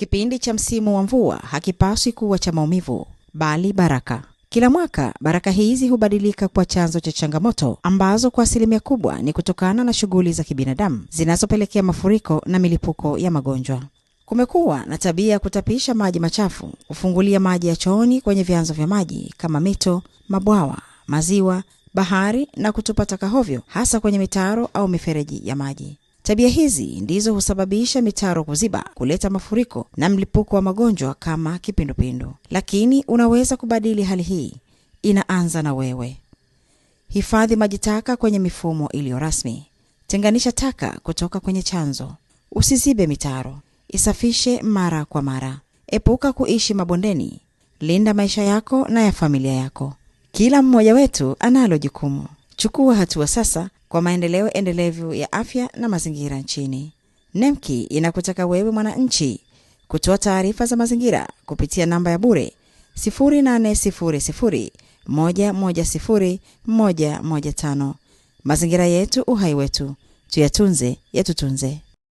Kipindi cha msimu wa mvua hakipaswi kuwa cha maumivu, bali baraka. Kila mwaka, baraka hizi hubadilika kwa chanzo cha changamoto ambazo kwa asilimia kubwa ni kutokana na shughuli za kibinadamu zinazopelekea mafuriko na milipuko ya magonjwa. Kumekuwa na tabia kutapisha maji machafu, kufungulia maji ya chooni kwenye vyanzo vya maji kama mito, mabwawa, maziwa, bahari na kutupa taka hovyo hasa kwenye mitaro au mifereji ya maji. Tabia hizi ndizo husababisha mitaro kuziba, kuleta mafuriko na mlipuko wa magonjwa kama kipindupindu. Lakini unaweza kubadili hali hii. Inaanza na wewe. Hifadhi maji taka kwenye mifumo iliyo rasmi. Tenganisha taka kutoka kwenye chanzo. Usizibe mitaro. Isafishe mara kwa mara. Epuka kuishi mabondeni. Linda maisha yako na ya familia yako. Kila mmoja wetu analo jukumu. Chukua hatua sasa kwa maendeleo endelevu ya afya na mazingira nchini. NEMKI inakutaka wewe mwananchi kutoa taarifa za mazingira kupitia namba ya bure 0800 110 115. Mazingira yetu, uhai wetu. Tuyatunze, yatutunze.